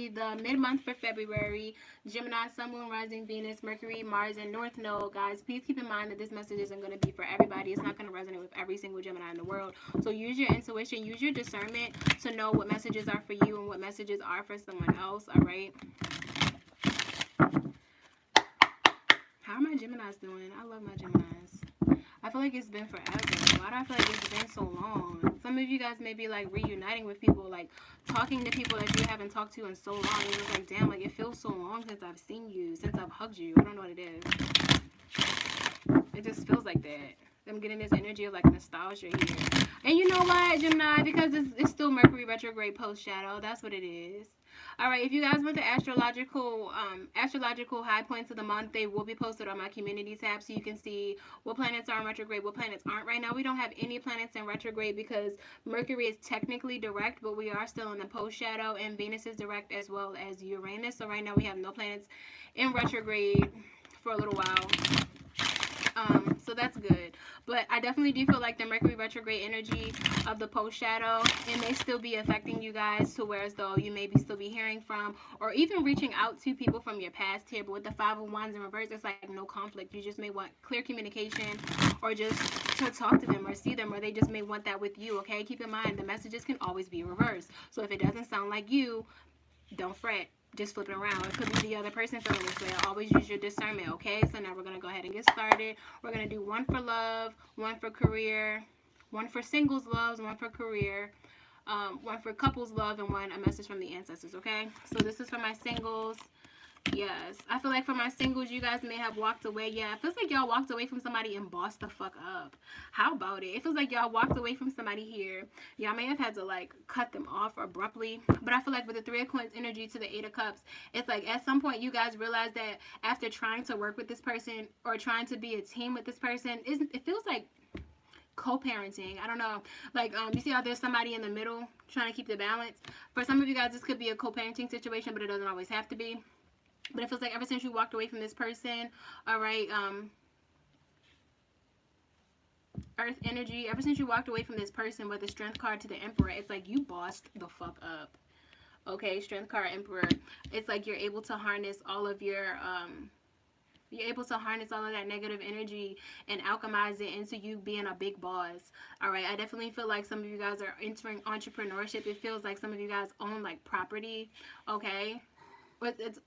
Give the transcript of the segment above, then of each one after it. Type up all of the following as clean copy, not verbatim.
be the mid-month for February. Gemini, Sun, Moon, Rising, Venus, Mercury, Mars, and North Node. Guys, please keep in mind that this message isn't going to be for everybody. It's not going to resonate with every single Gemini in the world. So use your intuition, use your discernment to know what messages are for you and what messages are for someone else, all right? How are my Geminis doing? I love my Geminis. I feel like it's been forever. Why do I feel like it's been so long? Some of you guys may be like reuniting with people, like talking to people that you haven't talked to in so long. And it's like, damn, like it feels so long since I've seen you, since I've hugged you. I don't know what it is. It just feels like that. I'm getting this energy of like nostalgia here. And you know what, Gemini? Because it's still Mercury retrograde post shadow. That's what it is. All right, if you guys want the astrological high points of the month, they will be posted on my community tab so you can see what planets are in retrograde, what planets aren't. Right now, we don't have any planets in retrograde because Mercury is technically direct, but we are still in the post shadow, and Venus is direct as well as Uranus. So right now, we have no planets in retrograde for a little while. So that's good. But I definitely do feel like the Mercury retrograde energy of the post shadow, it may still be affecting you guys to where as though you may still be hearing from or even reaching out to people from your past here. But with the Five of Wands in reverse, it's like no conflict. You just may want clear communication or just to talk to them or see them, or they just may want that with you, okay? Keep in mind, the messages can always be reversed. So if it doesn't sound like you, don't fret. Just flip it around. It could be the other person feeling this way. Always use your discernment, okay? So now we're going to go ahead and get started. We're going to do one for love, one for career, one for singles loves, one for career, one for couples love, and one a message from the ancestors, okay? So this is for my singles. Yes. I feel like for my singles, you guys may have walked away. Yeah, it feels like y'all walked away from somebody and bossed the fuck up. How about it? It feels like y'all walked away from somebody here. Y'all may have had to, like, cut them off abruptly. But I feel like with the Three of Coins energy to the Eight of Cups, it's like at some point you guys realize that after trying to work with this person or trying to be a team with this person, it feels like co-parenting. I don't know. Like, you see how there's somebody in the middle trying to keep the balance? For some of you guys, this could be a co-parenting situation, but it doesn't always have to be. But it feels like ever since you walked away from this person, all right, Earth energy, ever since you walked away from this person with the Strength card to the Emperor, it's like you bossed the fuck up. Okay, Strength card, Emperor. It's like you're able to harness all of your, you're able to harness all of that negative energy and alchemize it into you being a big boss. All right, I definitely feel like some of you guys are entering entrepreneurship. It feels like some of you guys own, like, property, okay?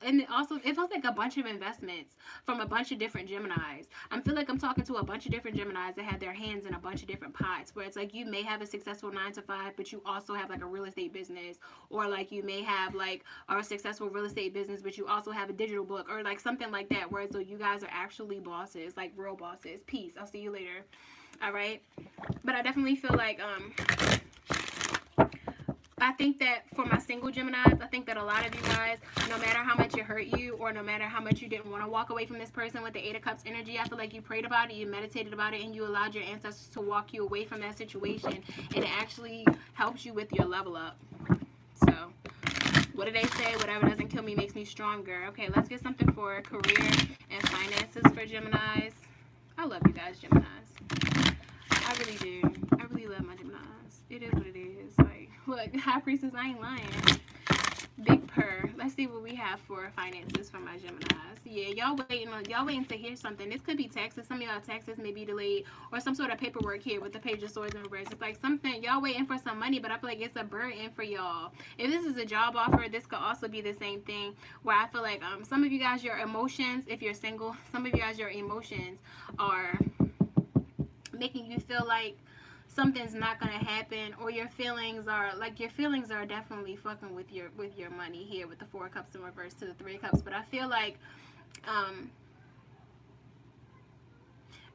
And it feels like a bunch of investments from a bunch of different Geminis. I feel like I'm talking to a bunch of different Geminis that have their hands in a bunch of different pots, where it's like you may have a successful 9-to-5, but you also have like a real estate business, or like you may have like a successful real estate business, but you also have a digital book, or like something like that, where so you guys are actually bosses, like real bosses. Peace. I'll see you later. All right. But I definitely feel like I think that for my single Geminis, I think that a lot of you guys, no matter how much it hurt you or no matter how much you didn't want to walk away from this person with the Eight of Cups energy, I feel like you prayed about it, you meditated about it, and you allowed your ancestors to walk you away from that situation, and it actually helps you with your level up. So, what do they say? Whatever doesn't kill me makes me stronger. Okay, let's get something for career and finances for Geminis. I love you guys, Geminis. I really do. I really love my Geminis. It is what it is. Like, look, High Priestess, I ain't lying. Big purr. Let's see what we have for finances for my Geminis. Yeah, y'all waiting to hear something. This could be taxes. Some of y'all taxes may be delayed, or some sort of paperwork here with the Page of Swords in reverse. It's like something y'all waiting for some money, but I feel like it's a burden for y'all. If this is a job offer, this could also be the same thing, where I feel like some of you guys, your emotions, if you're single, some of you guys, your emotions are making you feel like something's not gonna happen, or your feelings are definitely fucking with your money here with the Four of Cups in reverse to the Three of Cups. But I feel like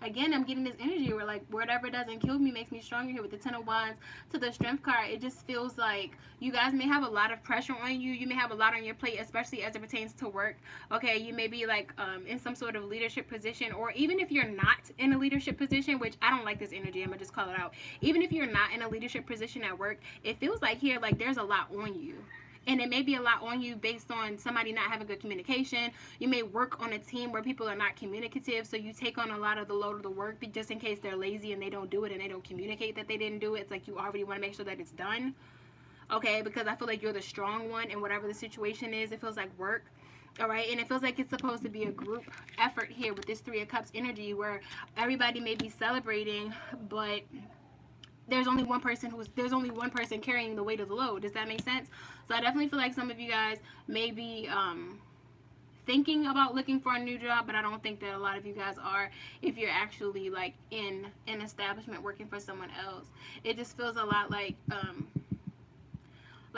again, I'm getting this energy where, like, whatever doesn't kill me makes me stronger here with the Ten of Wands to the Strength card. It just feels like you guys may have a lot of pressure on you. You may have a lot on your plate, especially as it pertains to work. Okay, you may be, like, in some sort of leadership position, or even if you're not in a leadership position, which I don't like this energy, I'm going to just call it out. Even if you're not in a leadership position at work, it feels like here, like, there's a lot on you. And it may be a lot on you based on somebody not having good communication. You may work on a team where people are not communicative, so you take on a lot of the load of the work just in case they're lazy and they don't do it and they don't communicate that they didn't do it. It's like you already want to make sure that it's done. okay? Because I feel like you're the strong one, and whatever the situation is, it feels like work. All right, and it feels like it's supposed to be a group effort here with this Three of Cups energy, where everybody may be celebrating, but there's only one person carrying the weight of the load. Does that make sense? So I definitely feel like some of you guys may be thinking about looking for a new job, but I don't think that a lot of you guys are if you're actually like in an establishment working for someone else. It just feels a lot like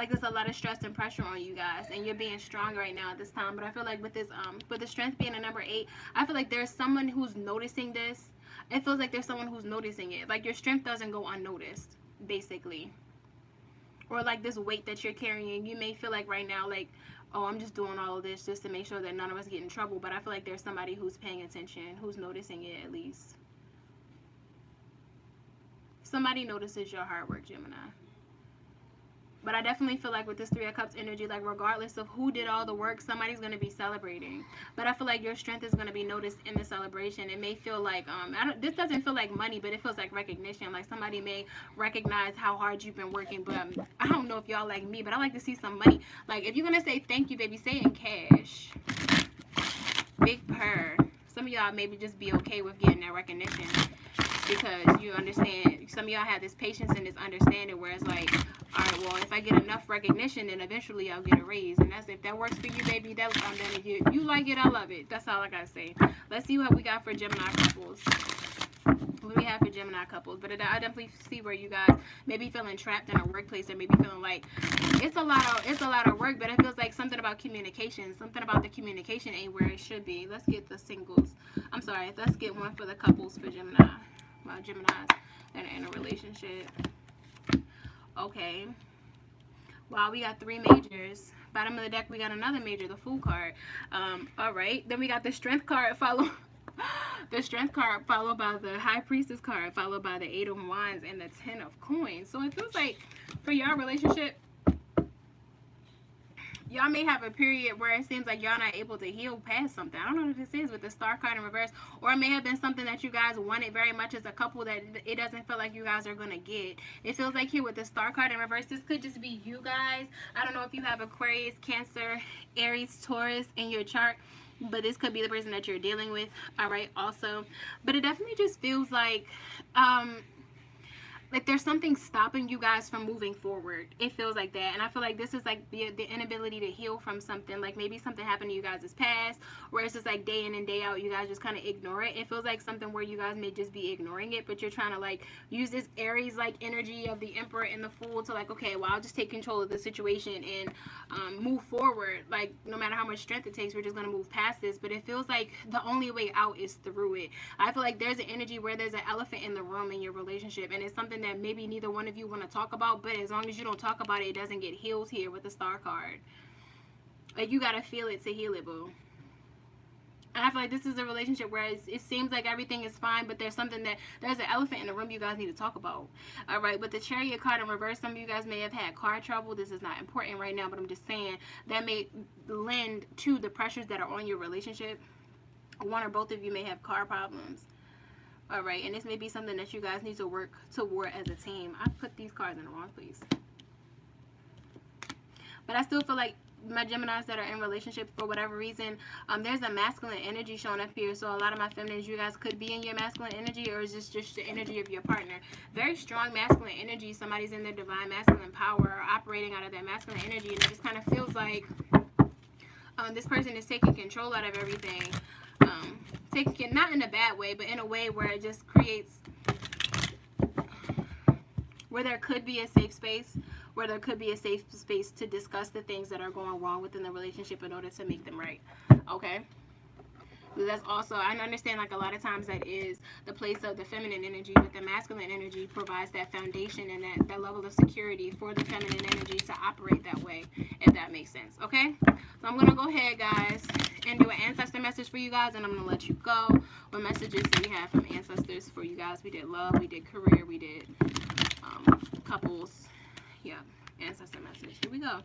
there's a lot of stress and pressure on you guys, and you're being strong right now at this time. But I feel like with this with the strength being a number 8, I feel like there's someone who's noticing this. It feels like there's someone who's noticing it. Like your strength doesn't go unnoticed, basically. Or like this weight that you're carrying, you may feel like right now, like, oh, I'm just doing all of this just to make sure that none of us get in trouble. But I feel like there's somebody who's paying attention, who's noticing it at least. Somebody notices your hard work, Gemini. But I definitely feel like with this Three of Cups energy, like regardless of who did all the work, somebody's going to be celebrating. But I feel like your strength is going to be noticed in the celebration. It may feel like, this doesn't feel like money, but it feels like recognition. Like somebody may recognize how hard you've been working. But I don't know if y'all like me, but I like to see some money. Like if you're going to say thank you, baby, say it in cash. Big purr. Some of y'all maybe just be okay with getting that recognition, because you understand, some of y'all have this patience and this understanding where it's like, all right, well, if I get enough recognition, then eventually I'll get a raise. And that's, if that works for you, baby, that's I'm done. If you like it, I love it. That's all I gotta say. Let's see what we got for Gemini couples. What do we have for Gemini couples? But I definitely see where you guys may be feeling trapped in a workplace, or maybe feeling like it's a lot of work, but it feels like something about communication. Something about the communication ain't where it should be. Let's get the singles. I'm sorry, let's get one for the couples for Gemini. Well, Geminis that are in a relationship. Okay. Wow, we got 3 majors. Bottom of the deck, we got another major, the Fool card. All right. Then we got the Strength card the Strength card followed by the High Priestess card, followed by the 8 of Wands and the 10 of Coins. So it feels like for your relationship, y'all may have a period where it seems like y'all not able to heal past something. I don't know what this is with the Star card in reverse. Or it may have been something that you guys wanted very much as a couple that it doesn't feel like you guys are going to get. It feels like here with the Star card in reverse, this could just be you guys. I don't know if you have Aquarius, Cancer, Aries, Taurus in your chart, but this could be the person that you're dealing with. All right, also. But it definitely just feels like there's something stopping you guys from moving forward. It feels like that. And I feel like this is like the inability to heal from something. Like maybe something happened to you guys' past, where it's just like day in and day out, you guys just kind of ignore it. It feels like something where you guys may just be ignoring it, but you're trying to like use this Aries like energy of the Emperor and the Fool to like, okay, well, I'll just take control of the situation and move forward. Like no matter how much strength it takes, we're just going to move past this. But it feels like the only way out is through it. I feel like there's an energy where there's an elephant in the room in your relationship, and it's something that maybe neither one of you want to talk about, but as long as you don't talk about it, it doesn't get healed here with the Star card. Like you gotta feel it to heal it, boo. And I feel like this is a relationship where it seems like everything is fine, but there's something there's an elephant in the room you guys need to talk about. All right, with the Chariot card in reverse, some of you guys may have had car trouble. This is not important right now, but I'm just saying that may lend to the pressures that are on your relationship. One or both of you may have car problems. All right, and this may be something that you guys need to work toward as a team. I put these cards in the wrong place. But I still feel like my Geminis that are in relationships for whatever reason, there's a masculine energy showing up here. So a lot of my feminines, you guys could be in your masculine energy, or is this just the energy of your partner? Very strong masculine energy. Somebody's in their divine masculine power, or operating out of that masculine energy, and it just kind of feels like this person is taking control out of everything. Taking it, not in a bad way, but in a way where it just creates, where there could be a safe space, to discuss the things that are going wrong within the relationship in order to make them right. Okay. That's also, I understand like a lot of times that is the place of the feminine energy, but the masculine energy provides that foundation and that level of security for the feminine energy to operate that way, if that makes sense. Okay, so I'm going to go ahead, guys, and do an ancestor message for you guys, and I'm going to let you go. What messages do we have from ancestors for you guys? We did love, we did career, we did couples. Yeah, ancestor message. Here we go.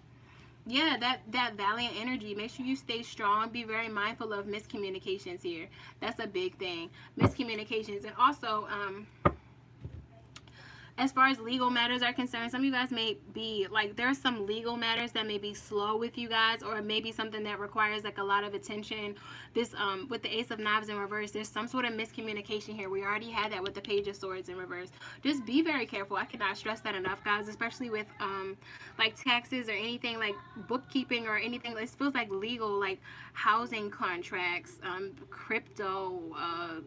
Yeah, that valiant energy. Make sure you stay strong. Be very mindful of miscommunications here. That's a big thing. Miscommunications. And also, as far as legal matters are concerned, some of you guys may be like, there's some legal matters that may be slow with you guys, or maybe something that requires like a lot of attention. This with the Ace of Knives in reverse, there's some sort of miscommunication here. We already had that with the Page of Swords in reverse. Just be very careful. I cannot stress that enough, guys, especially with like taxes or anything like bookkeeping or anything. This feels like legal, like housing contracts, crypto,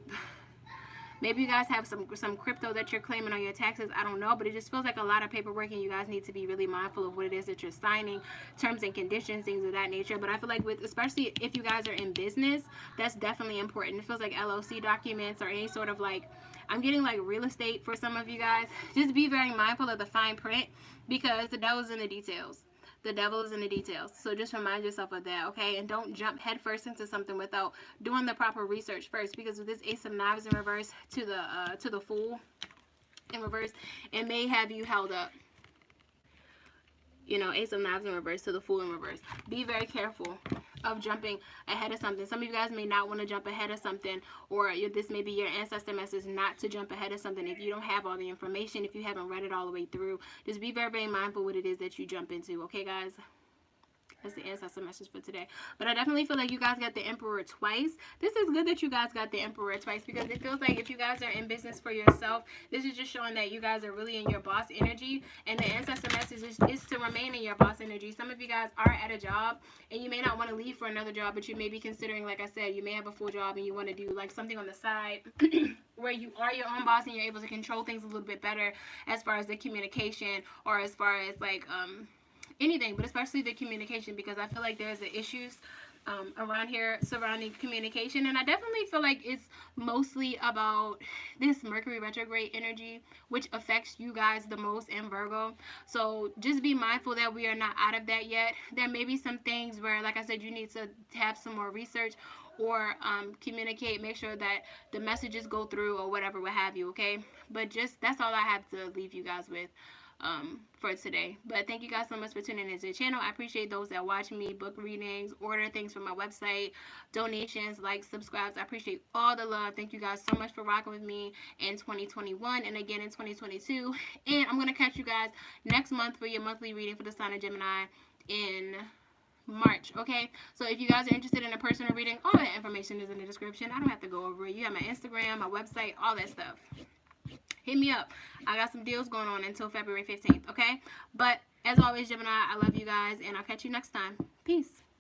maybe you guys have some crypto that you're claiming on your taxes. I don't know, but it just feels like a lot of paperwork, and you guys need to be really mindful of what it is that you're signing, terms and conditions, things of that nature. But I feel like with, especially if you guys are in business, that's definitely important. It feels like LLC documents or any sort of like, I'm getting like real estate for some of you guys. Just be very mindful of the fine print, because the devil's in the details. The devil is in the details. So just remind yourself of that, okay? And don't jump headfirst into something without doing the proper research first, because with this Ace of Knives in reverse to the Fool in reverse, it may have you held up. You know, Ace of Knives in reverse to the Fool in reverse. Be very careful of jumping ahead of something. Some of you guys may not want to jump ahead of something, or this may be your ancestor message not to jump ahead of something if you don't have all the information, if you haven't read it all the way through. Just be very, very mindful what it is that you jump into, okay, guys? That's the ancestor message for today. But I definitely feel like you guys got the Emperor twice. This is good that you guys got the Emperor twice, because it feels like if you guys are in business for yourself, this is just showing that you guys are really in your boss energy. And the ancestor message is to remain in your boss energy. Some of you guys are at a job and you may not want to leave for another job, but you may be considering, like I said, you may have a full job and you want to do like something on the side where you are your own boss and you're able to control things a little bit better as far as the communication, or as far as like anything, but especially the communication, because I feel like there's the issues around here surrounding communication. And I definitely feel like it's mostly about this Mercury retrograde energy, which affects you guys the most in Virgo. So just be mindful that we are not out of that yet. There may be some things where, like I said, you need to have some more research or communicate, make sure that the messages go through or whatever, what have you, okay? But just, that's all I have to leave you guys with for today. But thank you guys so much for tuning into the channel. I appreciate those that watch me, book readings, order things from my website, donations, likes, subscribes. I appreciate all the love. Thank you guys so much for rocking with me in 2021 and again in 2022. And I'm going to catch you guys next month for your monthly reading for the sign of Gemini in March, okay? So if you guys are interested in a personal reading, all that information is in the description. I don't have to go over it. You have my Instagram, my website, all that stuff. Hit me up. I got some deals going on until February 15th, okay? But as always, Gemini, I love you guys, and I'll catch you next time. Peace.